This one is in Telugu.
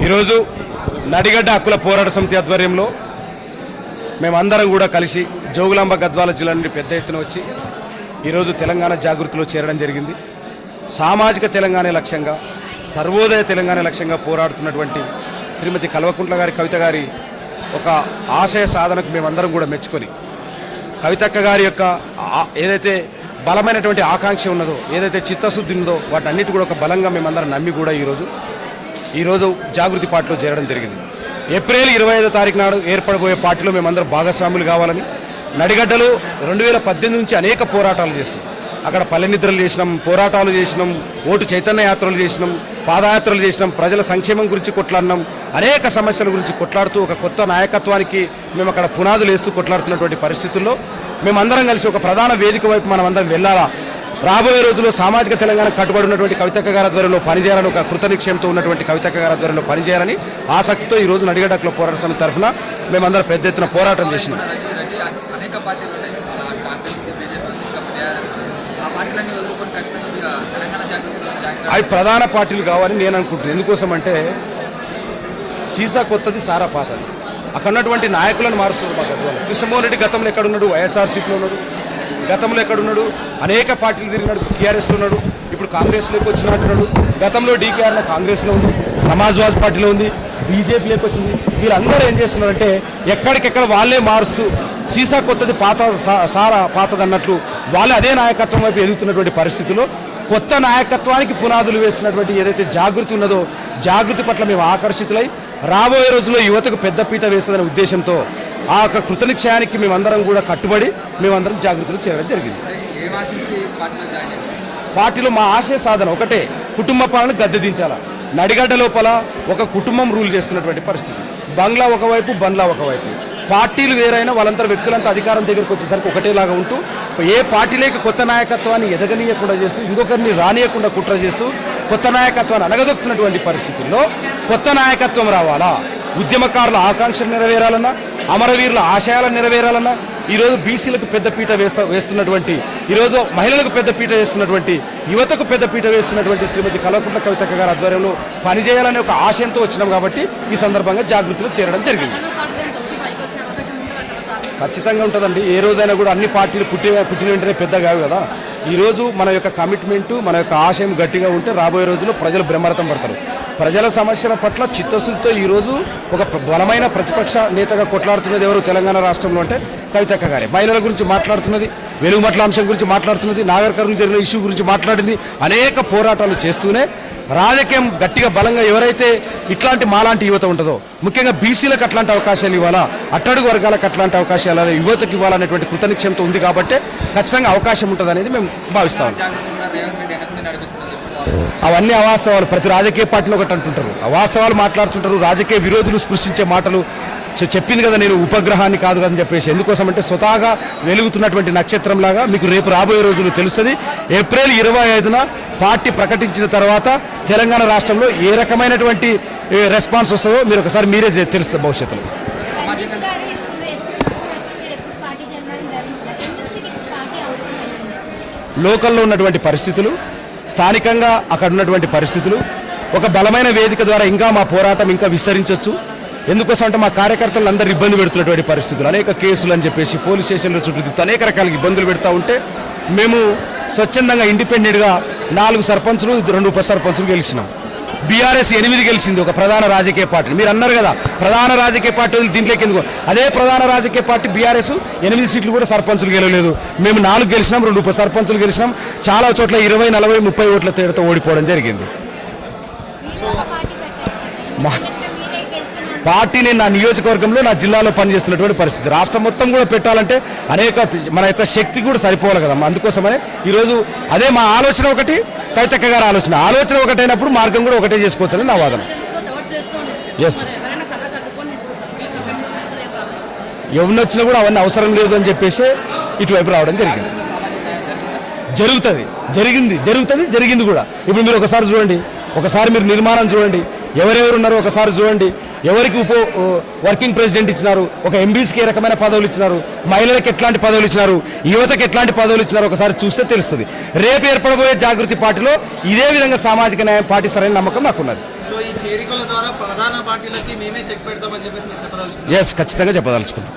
ఈరోజు నడిగడ్డ హక్కుల పోరాట సమితి ఆధ్వర్యంలో మేమందరం కూడా కలిసి జోగులాంబ గద్వాల జిల్లా నుండి పెద్ద ఎత్తున వచ్చి ఈరోజు తెలంగాణ జాగృతిలో చేరడం జరిగింది. సామాజిక తెలంగాణ లక్ష్యంగా, సర్వోదయ తెలంగాణ లక్ష్యంగా పోరాడుతున్నటువంటి శ్రీమతి కల్వకుంట్ల గారి కవిత గారి ఒక ఆశయ సాధనకు మేమందరం కూడా మెచ్చుకొని, కవితక్క గారి యొక్క ఏదైతే బలమైనటువంటి ఆకాంక్ష ఉన్నదో, ఏదైతే చిత్తశుద్ధి ఉందో వాటన్నిటి కూడా ఒక బలంగా మేమందరం నమ్మి కూడా ఈరోజు జాగృతి పార్టీలో చేరడం జరిగింది. ఏప్రిల్ 25వ తారీఖు నాడు ఏర్పడబోయే పార్టీలో మేమందరం భాగస్వాములు కావాలని, నడిగడ్డలో 2018 నుంచి అనేక పోరాటాలు చేస్తాం. అక్కడ పల్లె నిద్రలు చేసినాం, పోరాటాలు చేసినాం, ఓటు చైతన్య యాత్రలు చేసినాం, పాదయాత్రలు చేసినాం, ప్రజల సంక్షేమం గురించి కొట్లాడినాం, అనేక సమస్యల గురించి కొట్లాడుతూ ఒక కొత్త నాయకత్వానికి మేము అక్కడ పునాదులు వేస్తూ కొట్లాడుతున్నటువంటి పరిస్థితుల్లో మేమందరం కలిసి ఒక ప్రధాన వేదిక వైపు మనం అందరం వెళ్ళాలా, రాబోయే రోజుల్లో సామాజిక తెలంగాణ కట్టుబడి ఉన్నటువంటి కవితక్క గారి ఆధ్వర్యంలో పనిచేయాలని, ఒక కృత నిక్షేమంతో ఉన్నటువంటి కవితక్క గారి ఆధ్వర్యంలో పనిచేయాలని ఆసక్తితో ఈరోజు నడిగడ్డ హక్కుల పోరాట సమితి తరఫున మేమందరం పెద్ద ఎత్తున పోరాటం చేసినాం. అవి ప్రధాన పార్టీలు కావాలని నేను అనుకుంటున్నాను. ఎందుకోసం అంటే సీసా కొత్తది, సారా పాతది. అక్కడ ఉన్నటువంటి నాయకులను మారుస్తున్నారు. మా గద్వాల కృష్ణమోహన్ రెడ్డి గతంలో ఎక్కడున్నాడు? వైఎస్ఆర్సీపీలో ఉన్నాడు. గతంలో ఎక్కడున్నాడు? అనేక పార్టీలు తిరిగినాడు. టీఆర్ఎస్లో ఉన్నాడు, ఇప్పుడు కాంగ్రెస్లోకి వచ్చినట్టున్నాడు. గతంలో డీకేఆర్లో కాంగ్రెస్లో ఉంది, సమాజ్వాదీ పార్టీలో ఉంది, బీజేపీలోకి వచ్చింది. వీళ్ళందరూ ఏం చేస్తున్నారంటే ఎక్కడికెక్కడ వాళ్ళే మారుస్తూ సీసా కొత్తది, పాత సారా పాతది అన్నట్లు వాళ్ళే అదే నాయకత్వం వైపు ఎదుగుతున్నటువంటి పరిస్థితుల్లో కొత్త నాయకత్వానికి పునాదులు వేస్తున్నటువంటి ఏదైతే జాగృతి ఉన్నదో, జాగృతి పట్ల మేము ఆకర్షితులై రాబోయే రోజుల్లో యువతకు పెద్దపీట వేస్తుందనే ఉద్దేశంతో ఆ యొక్క కృతనిశ్చయానికి మేమందరం కూడా కట్టుబడి మేమందరం జాగృతిలో చేరడం జరిగింది. పార్టీలో మా ఆశయ సాధన ఒకటే, కుటుంబ పాలన గద్దె దించాలా. నడిగడ్డ లోపల ఒక కుటుంబం రూల్ చేస్తున్నటువంటి పరిస్థితి, బంగ్లా ఒకవైపు, బంగ్లా ఒకవైపు. పార్టీలు వేరైనా వాళ్ళంతా వ్యక్తులంతా అధికారం దగ్గరకు వచ్చేసరికి ఒకటేలాగా ఉంటూ ఏ పార్టీలోకి కొత్త నాయకత్వాన్ని ఎదగనీయకుండా చేస్తూ, ఇంకొకరిని రానియకుండా కుట్ర చేస్తూ కొత్త నాయకత్వాన్ని అనగదొక్కుతున్నటువంటి పరిస్థితుల్లో కొత్త నాయకత్వం రావాలా, ఉద్యమకారుల ఆకాంక్షలు నెరవేరాలన్నా, అమరవీరుల ఆశయాలను నెరవేరాలన్నా, ఈరోజు బీసీలకు పెద్దపీట వేస్తున్నటువంటి, ఈరోజు మహిళలకు పెద్దపీట వేస్తున్నటువంటి, యువతకు పెద్దపీట వేస్తున్నటువంటి శ్రీమతి కల్వకుంట్ల కవితక్క గారి ఆధ్వర్యంలో పనిచేయాలనే ఒక ఆశయంతో వచ్చినాం. కాబట్టి ఈ సందర్భంగా జాగృతిలో చేరడం జరిగింది. ఖచ్చితంగా ఉంటుందండి. ఏ రోజైనా కూడా అన్ని పార్టీలు పుట్టిన వెంటనే పెద్ద కావు కదా. ఈరోజు మన యొక్క కమిట్మెంటు, మన యొక్క ఆశయం గట్టిగా ఉంటే రాబోయే రోజుల్లో ప్రజలు బ్రహ్మరథం పడతారు. ప్రజల సమస్యల పట్ల చిత్తశుద్ధితో ఈరోజు ఒక బలమైన ప్రతిపక్ష నేతగా కొట్లాడుతున్నది ఎవరు తెలంగాణ రాష్ట్రంలో అంటే కవితక్క గారే. మహిళల గురించి మాట్లాడుతున్నది, వెలుగుమట్ల అంశం గురించి మాట్లాడుతున్నది, నాగరికర్ణం జరిగిన ఇష్యూ గురించి మాట్లాడింది. అనేక పోరాటాలు చేస్తూనే రాజకీయం గట్టిగా బలంగా ఎవరైతే ఇట్లాంటి మాలాంటి యువత ఉంటుందో, ముఖ్యంగా బీసీలకు అట్లాంటి అవకాశాలు ఇవ్వాలా, అట్టడుగు వర్గాలకు అట్లాంటి అవకాశాలు యువతకు ఇవ్వాలనేటువంటి కృతనిశ్చయంతో ఉంది. కాబట్టి ఖచ్చితంగా అవకాశం ఉంటుంది అనేది మేము భావిస్తాం. అవన్నీ అవాస్తవాలు. ప్రతి రాజకీయ పార్టీలో ఒకటి అంటుంటారు, అవాస్తవాలు మాట్లాడుతుంటారు. రాజకీయ విరోధులు స్పృశించే మాటలు చెప్పింది కదా నేను ఉపగ్రహాన్ని కాదు అని చెప్పేసి. ఎందుకోసం అంటే స్వతహాగా వెలుగుతున్నటువంటి నక్షత్రంలాగా మీకు రేపు రాబోయే రోజులు తెలుస్తుంది. ఏప్రిల్ 25న పార్టీ ప్రకటించిన తర్వాత తెలంగాణ రాష్ట్రంలో ఏ రకమైనటువంటి రెస్పాన్స్ వస్తుందో మీరు ఒకసారి మీరే తెలుస్తుంది భవిష్యత్తులో. లోకల్లో ఉన్నటువంటి పరిస్థితులు, స్థానికంగా అక్కడ ఉన్నటువంటి పరిస్థితులు, ఒక బలమైన వేదిక ద్వారా ఇంకా మా పోరాటం ఇంకా విస్తరించవచ్చు. ఎందుకోసం అంటే మా కార్యకర్తలు అందరూ ఇబ్బంది పెడుతున్నటువంటి పరిస్థితులు, అనేక కేసులు అని చెప్పేసి పోలీస్ స్టేషన్ల చుట్టూ అనేక రకాల ఇబ్బందులు పెడతా ఉంటే మేము స్వచ్ఛందంగా ఇండిపెండెంట్గా 4 సర్పంచులు, 2 ఉప సర్పంచులు గెలిచినాం. బీఆర్ఎస్ 8 గెలిచింది, ఒక ప్రధాన రాజకీయ పార్టీ. మీరు అన్నారు కదా ప్రధాన రాజకీయ పార్టీ దీంట్లోకి ఎందుకు, అదే ప్రధాన రాజకీయ పార్టీ బీఆర్ఎస్ 8 సీట్లు కూడా సర్పంచులు గెలవలేదు. మేము 4 గెలిచినాం, 2 ఉప సర్పంచులు గెలిచినాం. చాలా చోట్ల 20, 40, 30 ఓట్ల తేడాతో ఓడిపోవడం జరిగింది. పార్టీని నా నియోజకవర్గంలో, నా జిల్లాలో పనిచేస్తున్నటువంటి పరిస్థితి. రాష్ట్రం మొత్తం కూడా పెట్టాలంటే మన యొక్క శక్తి కూడా సరిపోవాలి కదా. అందుకోసమనే ఈరోజు అదే మా ఆలోచన ఒకటి, కవితక్క గారి ఆలోచన ఒకటైనప్పుడు మార్గం కూడా ఒకటే చేసుకోవచ్చని నా వాదన. ఎస్, ఎవరిని వచ్చినా కూడా అవన్నీ అవసరం లేదు అని చెప్పేసి ఇటువైపు రావడం జరిగింది కూడా. ఇప్పుడు మీరు ఒకసారి చూడండి, ఒకసారి మీరు నిర్మాణం చూడండి, ఎవరెవరు ఉన్నారో ఒకసారి చూడండి. ఎవరికి వర్కింగ్ ప్రెసిడెంట్ ఇచ్చినారు, ఒక ఎంబీసీకి ఏ రకమైన పదవులు ఇచ్చినారు, మహిళలకు ఎట్లాంటి పదవులు ఇచ్చినారు, యువతకు ఎట్లాంటి పదవులు ఇచ్చినారు ఒకసారి చూస్తే తెలుస్తుంది. రేపు ఏర్పడబోయే జాగృతి పార్టీలో ఇదే విధంగా సామాజిక న్యాయం పాటిస్తారని నమ్మకం నాకున్నది. చేరికల ద్వారా ప్రధాన పార్టీలకి మేమే చెక్ పెడతామని చెప్పేసి మీరు చెప్పదలుచుకున్నారు. ఖచ్చితంగా చెప్పదలుచుకున్నాం.